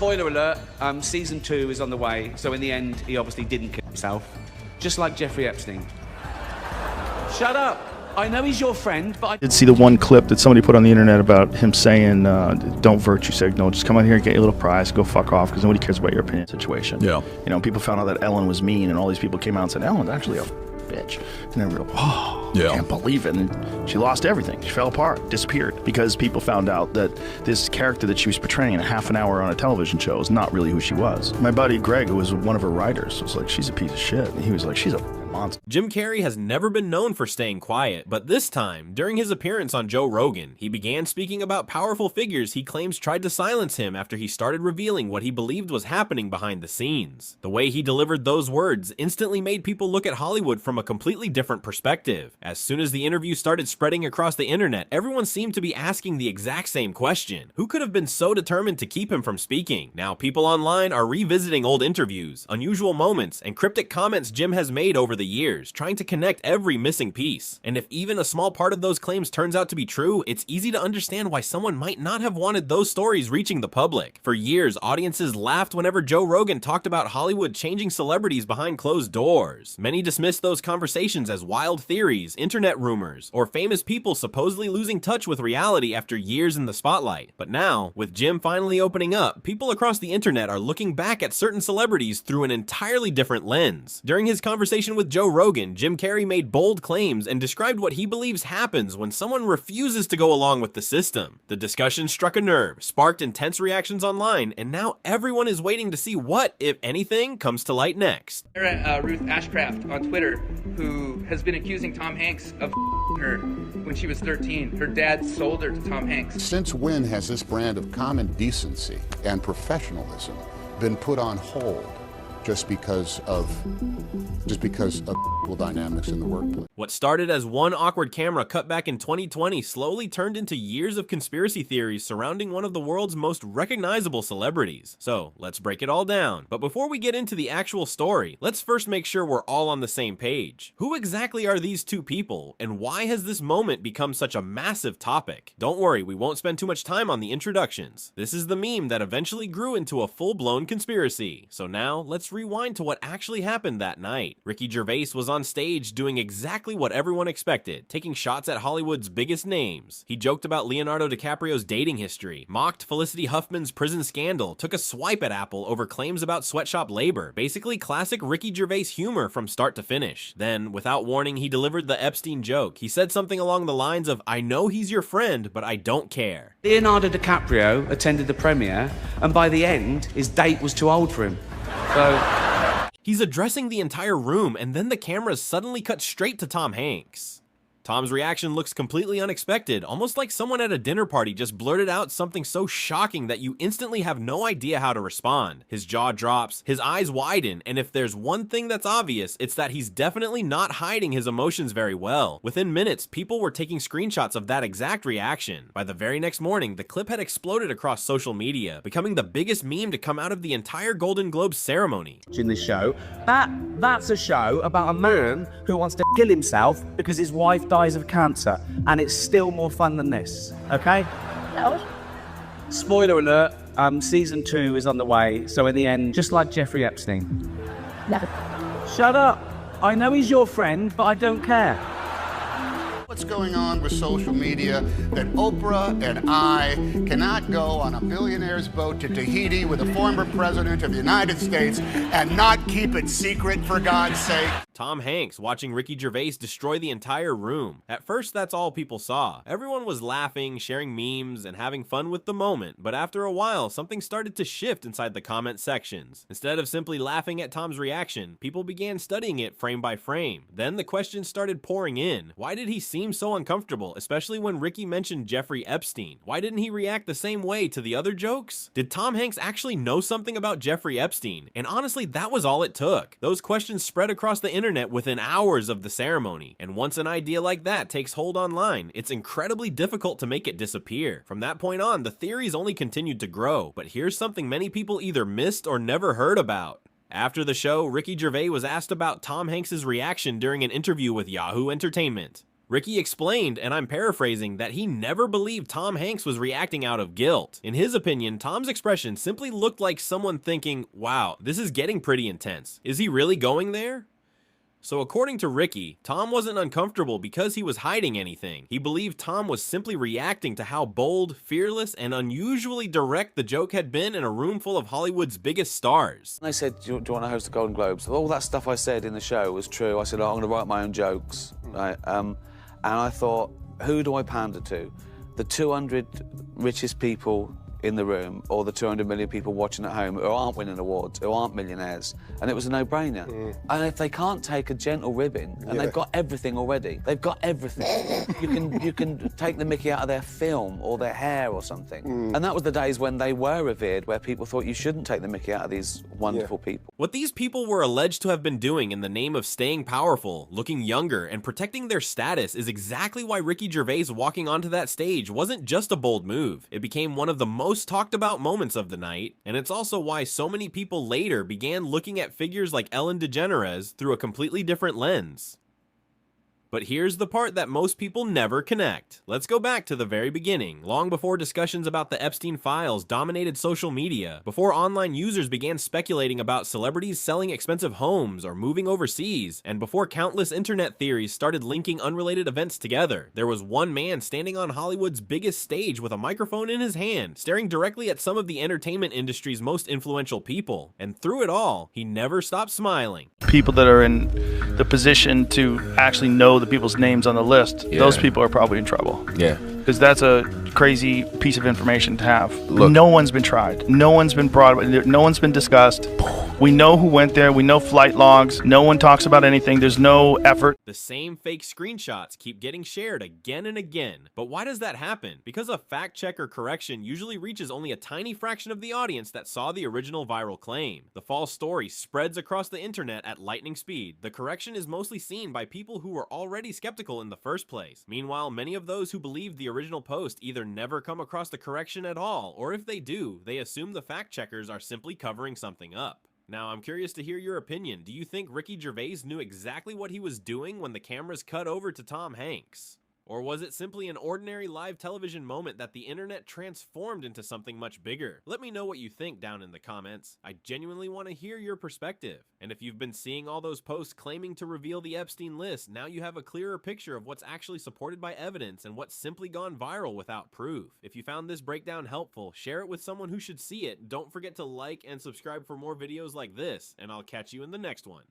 Spoiler alert, season 2 is on the way, so in the end, he obviously didn't kill himself. Just like Jeffrey Epstein. Shut up! I know he's your friend, but I did see the one clip that somebody put on the internet about him saying, don't virtue signal, just come out here and get your little prize, go fuck off, because nobody cares about your opinion situation. Yeah. You know, people found out that Ellen was mean, and all these people came out and said, Ellen's actually a bitch. And they were like, oh, yeah. I can't believe it. And she lost everything. She fell apart, disappeared, because people found out that this character that she was portraying in a half an hour on a television show is not really who she was. My buddy Greg, who was one of her writers, was like, she's a piece of shit. And he was like, she's a monster. Jim Carrey has never been known for staying quiet, but this time, during his appearance on Joe Rogan, he began speaking about powerful figures he claims tried to silence him after he started revealing what he believed was happening behind the scenes. The way he delivered those words instantly made people look at Hollywood from a completely different perspective. As soon as the interview started spreading across the internet, everyone seemed to be asking the exact same question. Who could have been so determined to keep him from speaking? Now, people online are revisiting old interviews, unusual moments, and cryptic comments Jim has made over the years, trying to connect every missing piece. And if even a small part of those claims turns out to be true, it's easy to understand why someone might not have wanted those stories reaching the public. For years, audiences laughed whenever Joe Rogan talked about Hollywood changing celebrities behind closed doors. Many dismissed those conversations as wild theories, internet rumors, or famous people supposedly losing touch with reality after years in the spotlight. But now, with Jim finally opening up, people across the internet are looking back at certain celebrities through an entirely different lens. During his conversation with Joe Rogan, Jim Carrey made bold claims and described what he believes happens when someone refuses to go along with the system. The discussion struck a nerve, sparked intense reactions online, and now everyone is waiting to see what, if anything, comes to light next. Ruth Ashcraft on Twitter, who has been accusing Tom Hanks of her when she was 13. Her dad sold her to Tom Hanks. Since when has this brand of common decency and professionalism been put on hold just because of dynamics in the workplace? What started as one awkward camera cut back in 2020 slowly turned into years of conspiracy theories surrounding one of the world's most recognizable celebrities. So let's break it all down. But before we get into the actual story, let's first make sure we're all on the same page. Who exactly are these two people, and why has this moment become such a massive topic? Don't worry, we won't spend too much time on the introductions. This is the meme that eventually grew into a full-blown conspiracy. So now let's rewind to what actually happened that night. Ricky Gervais was on stage doing exactly what everyone expected, taking shots at Hollywood's biggest names. He joked about Leonardo DiCaprio's dating history, mocked Felicity Huffman's prison scandal, took a swipe at Apple over claims about sweatshop labor. Basically classic Ricky Gervais humor from start to finish. Then, without warning, he delivered the Epstein joke. He said something along the lines of, I know he's your friend, but I don't care. Leonardo DiCaprio attended the premiere, and by the end, his date was too old for him. So he's addressing the entire room, and then the cameras suddenly cut straight to Tom Hanks. Tom's reaction looks completely unexpected, almost like someone at a dinner party just blurted out something so shocking that you instantly have no idea how to respond. His jaw drops, his eyes widen, and if there's one thing that's obvious, it's that he's definitely not hiding his emotions very well. Within minutes, people were taking screenshots of that exact reaction. By the very next morning, the clip had exploded across social media, becoming the biggest meme to come out of the entire Golden Globes ceremony. in this show, that's a show about a man who wants to kill himself because his wife dies of cancer, and it's still more fun than this, okay? No. Spoiler alert, season 2 is on the way, so in the end, just like Jeffrey Epstein. No. Shut up! I know he's your friend, but I don't care. What's going on with social media that Oprah and I cannot go on a billionaire's boat to Tahiti with a former president of the United States and not keep it secret, for God's sake? Tom Hanks watching Ricky Gervais destroy the entire room. At first, that's all people saw. Everyone was laughing, sharing memes, and having fun with the moment, but after a while, something started to shift inside the comment sections. Instead of simply laughing at Tom's reaction, people began studying it frame by frame. Then the questions started pouring in. Why did he seem so uncomfortable, especially when Ricky mentioned Jeffrey Epstein? Why didn't he react the same way to the other jokes? Did Tom Hanks actually know something about Jeffrey Epstein? And honestly, that was all it took. Those questions spread across the internet within hours of the ceremony, and once an idea like that takes hold online, it's incredibly difficult to make it disappear. From that point on, the theories only continued to grow, but here's something many people either missed or never heard about. After the show, Ricky Gervais was asked about Tom Hanks' reaction during an interview with Yahoo Entertainment. Ricky explained, and I'm paraphrasing, that he never believed Tom Hanks was reacting out of guilt. In his opinion, Tom's expression simply looked like someone thinking, wow, this is getting pretty intense. Is he really going there? So according to Ricky, Tom wasn't uncomfortable because he was hiding anything. He believed Tom was simply reacting to how bold, fearless, and unusually direct the joke had been in a room full of Hollywood's biggest stars. They said, do you want to host the Golden Globes? All that stuff I said in the show was true. I said, oh, I'm going to write my own jokes. Right? And I thought, who do I pander to? The 200 richest people in the room, or the 200 million people watching at home who aren't winning awards, who aren't millionaires, and it was a no-brainer. And if they can't take a gentle ribbon, and they've got everything already, they've got everything. You can take the mickey out of their film or their hair or something. And that was the days when they were revered, where people thought you shouldn't take the mickey out of these wonderful people. What these people were alleged to have been doing in the name of staying powerful, looking younger, and protecting their status is exactly why Ricky Gervais walking onto that stage wasn't just a bold move. It became one of the most talked about moments of the night, and it's also why so many people later began looking at figures like Ellen DeGeneres through a completely different lens. But here's the part that most people never connect. Let's go back to the very beginning, long before discussions about the Epstein files dominated social media, before online users began speculating about celebrities selling expensive homes or moving overseas, and before countless internet theories started linking unrelated events together. There was one man standing on Hollywood's biggest stage with a microphone in his hand, staring directly at some of the entertainment industry's most influential people. And through it all, he never stopped smiling. People that are in the position to actually know the people's names on the list, those people are probably in trouble. Yeah. Because that's a crazy piece of information to have. Look. No one's been tried. No one's been brought. No one's been discussed. We know who went there. We know flight logs. No one talks about anything. There's no effort. The same fake screenshots keep getting shared again and again. But why does that happen? Because a fact check or correction usually reaches only a tiny fraction of the audience that saw the original viral claim. The false story spreads across the internet at lightning speed. The correction is mostly seen by people who were already skeptical in the first place. Meanwhile, many of those who believed the original post either never come across the correction at all, or if they do, they assume the fact checkers are simply covering something up. Now, I'm curious to hear your opinion. Do you think Ricky Gervais knew exactly what he was doing when the cameras cut over to Tom Hanks? Or was it simply an ordinary live television moment that the internet transformed into something much bigger? Let me know what you think down in the comments. I genuinely want to hear your perspective. And if you've been seeing all those posts claiming to reveal the Epstein list, now you have a clearer picture of what's actually supported by evidence and what's simply gone viral without proof. If you found this breakdown helpful, share it with someone who should see it. Don't forget to like and subscribe for more videos like this, and I'll catch you in the next one.